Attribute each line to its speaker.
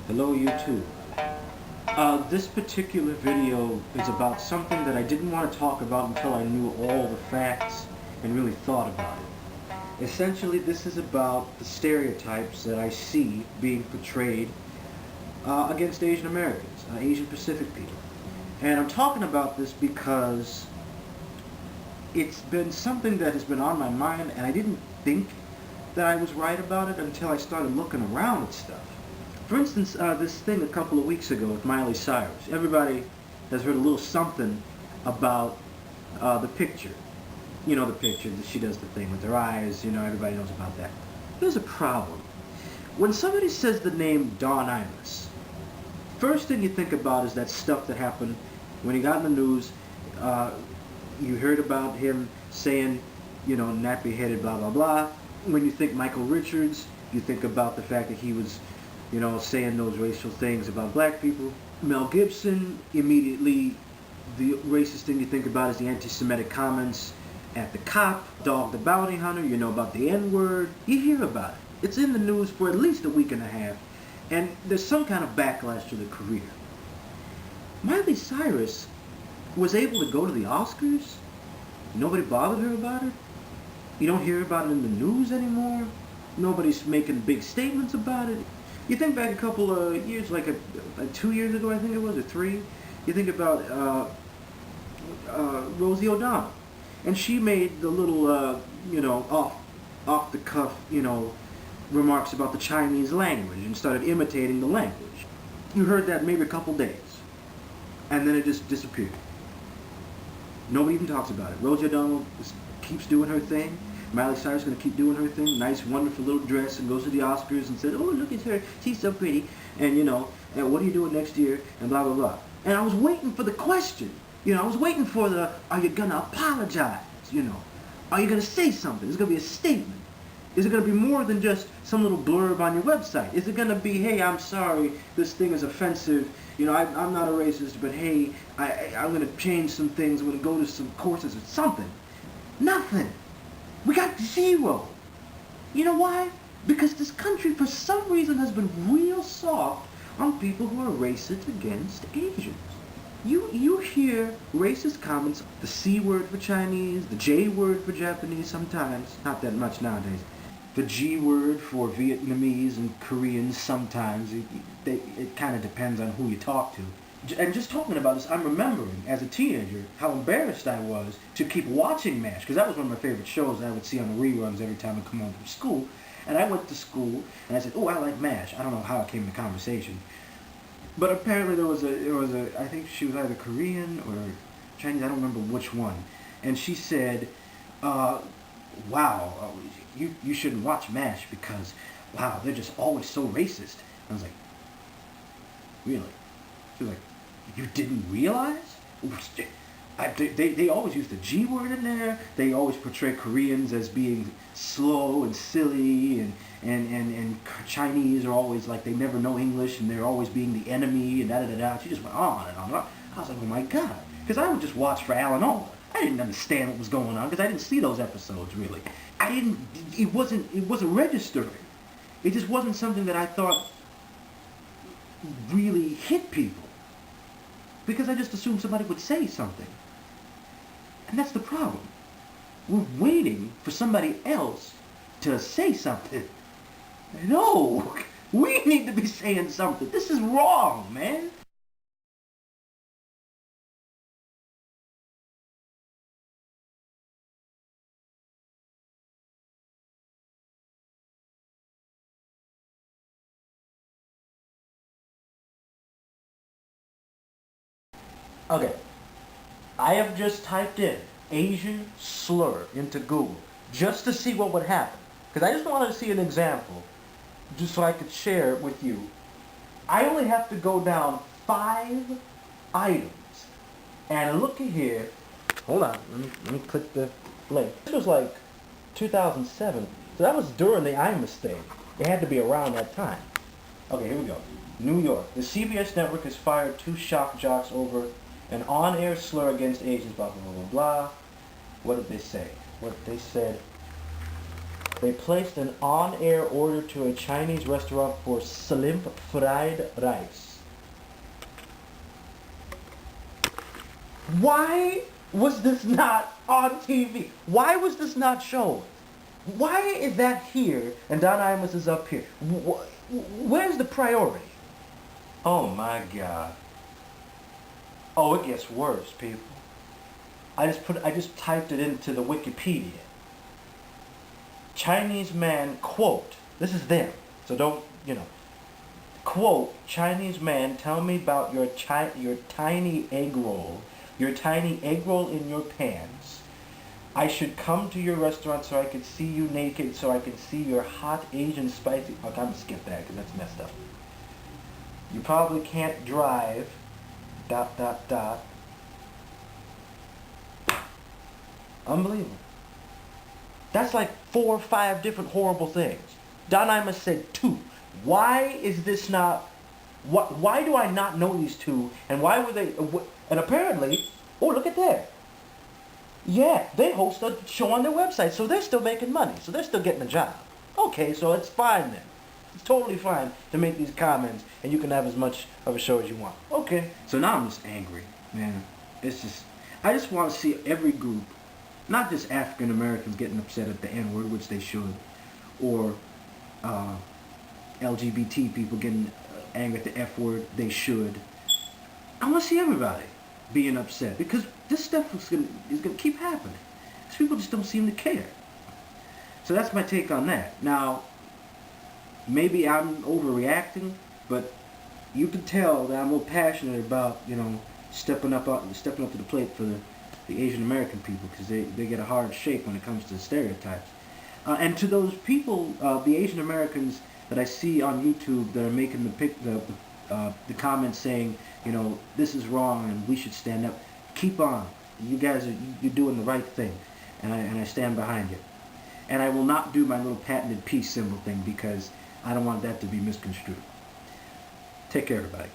Speaker 1: Hello YouTube. This particular video is about something that I didn't want to talk about until I knew all the facts and really thought about it. Essentially, this is about the stereotypes that I see being portrayed against Asian Americans, Asian Pacific people. And I'm talking about this because it's been something that has been on my mind, and I didn't think that I was right about it until I started looking around at stuff. For instance, this thing a couple of weeks ago with Miley Cyrus. Everybody has heard a little something about the picture. You know, the picture that she does the thing with her eyes. You know, everybody knows about that. There's a problem. When somebody says the name Don Imus, first thing you think about is that stuff that happened when he got in the news. You heard about him saying, you know, nappy-headed, blah, blah, blah. When you think Michael Richards, you think about the fact that he was, you know, saying those racial things about black people. Mel Gibson, immediately the racist thing you think about is the anti-Semitic comments at the cop, Dog the Bounty Hunter, you know about the N-word. You hear about it. It's in the news for at least a week and a half, and there's some kind of backlash to the career. Miley Cyrus was able to go to the Oscars. Nobody bothered her about it. You don't hear about it in the news anymore. Nobody's making big statements about it. You think back a couple of years, like 2 years ago, I think it was, or 3. You think about Rosie O'Donnell, and she made the little, you know, off the cuff, you know, remarks about the Chinese language and started imitating the language. You heard that maybe a couple days, and then it just disappeared. Nobody even talks about it. Rosie O'Donnell keeps doing her thing. Miley Cyrus is going to keep doing her thing. Nice, wonderful little dress, and goes to the Oscars and said, "Oh, look at her. She's so pretty." And, you know, and what are you doing next year? And blah, blah, blah. And I was waiting for the question. You know, I was waiting for the, are you going to apologize? You know, are you going to say something? Is it going to be a statement? Is it going to be more than just some little blurb on your website? Is it going to be, hey, I'm sorry, this thing is offensive. You know, I'm not a racist, but hey, I'm going to change some things. I'm going to go to some courses or something. Nothing. We got zero. You know why? Because this country, for some reason, has been real soft on people who are racist against Asians. You hear racist comments, the C word for Chinese, the J word for Japanese sometimes, not that much nowadays, the G word for Vietnamese and Koreans sometimes. It kind of depends on who you talk to. And just talking about this, I'm remembering as a teenager how embarrassed I was to keep watching MASH, because that was one of my favorite shows that I would see on the reruns every time I come home from school. And I went to school and I said, "Oh, I like MASH." I don't know how it came to conversation, but apparently there was a I think she was either Korean or Chinese, I don't remember which one, and she said, "Wow, you shouldn't watch MASH because, wow, they're just always so racist." I was like, "Really?" She was like, "You didn't realize?" They always use the G word in there. They always portray Koreans as being slow and silly, and Chinese are always like they never know English and they're always being the enemy and da-da-da-da. She just went on and on and on. I was like, oh my God. Because I would just watch for Alan Alda. I didn't understand what was going on because I didn't see those episodes really. It wasn't registering. It just wasn't something that I thought really hit people, because I just assumed somebody would say something. And that's the problem. We're waiting for somebody else to say something. No! We need to be saying something. This is wrong, man. Okay. I have just typed in Asian slur into Google just to see what would happen. Because I just wanted to see an example, just so I could share it with you. I only have to go down 5 items. And look at here. Hold on, let me click the link. This was like 2007. So that was during the Imus thing. It had to be around that time. Okay, here we go. New York. The CBS network has fired 2 shock jocks over an on-air slur against Asians, blah, blah, blah, blah, blah. What did they say? What they said. They placed an on-air order to a Chinese restaurant for shrimp fried rice. Why was this not on TV? Why was this not shown? Why is that here and Don Imus is up here? Where's the priority? Oh my God. Oh, it gets worse, people. I just typed it into the Wikipedia. Chinese man, quote, this is them, so don't, quote, Chinese man, tell me about your tiny egg roll, your tiny egg roll in your pants. I should come to your restaurant so I could see you naked, so I could see your hot Asian spicy, okay, I'm gonna skip that because that's messed up. You probably can't drive, ... Unbelievable. That's like 4 or 5 different horrible things. Don Imus said 2. Why is this not... Why do I not know these 2? And why were they... And apparently... Oh, look at that. Yeah, they host a show on their website, so they're still making money. So they're still getting a job. Okay, so it's fine then. It's totally fine to make these comments, and you can have as much of a show as you want. Okay. So now I'm just angry, man. It's just... I just want to see every group... Not just African Americans getting upset at the N-word, which they should, or LGBT people getting angry at the F-word, they should. I want to see everybody being upset because this stuff is gonna keep happening. These people just don't seem to care. So that's my take on that. Now, maybe I'm overreacting, but you can tell that I'm a little passionate about stepping up to the plate for the Asian American people, because they get a hard shake when it comes to stereotypes. And to those people, the Asian Americans that I see on YouTube that are making the comments saying, this is wrong and we should stand up, keep on. You guys you're doing the right thing, and I stand behind you. And I will not do my little patented peace symbol thing because I don't want that to be misconstrued. Take care, everybody.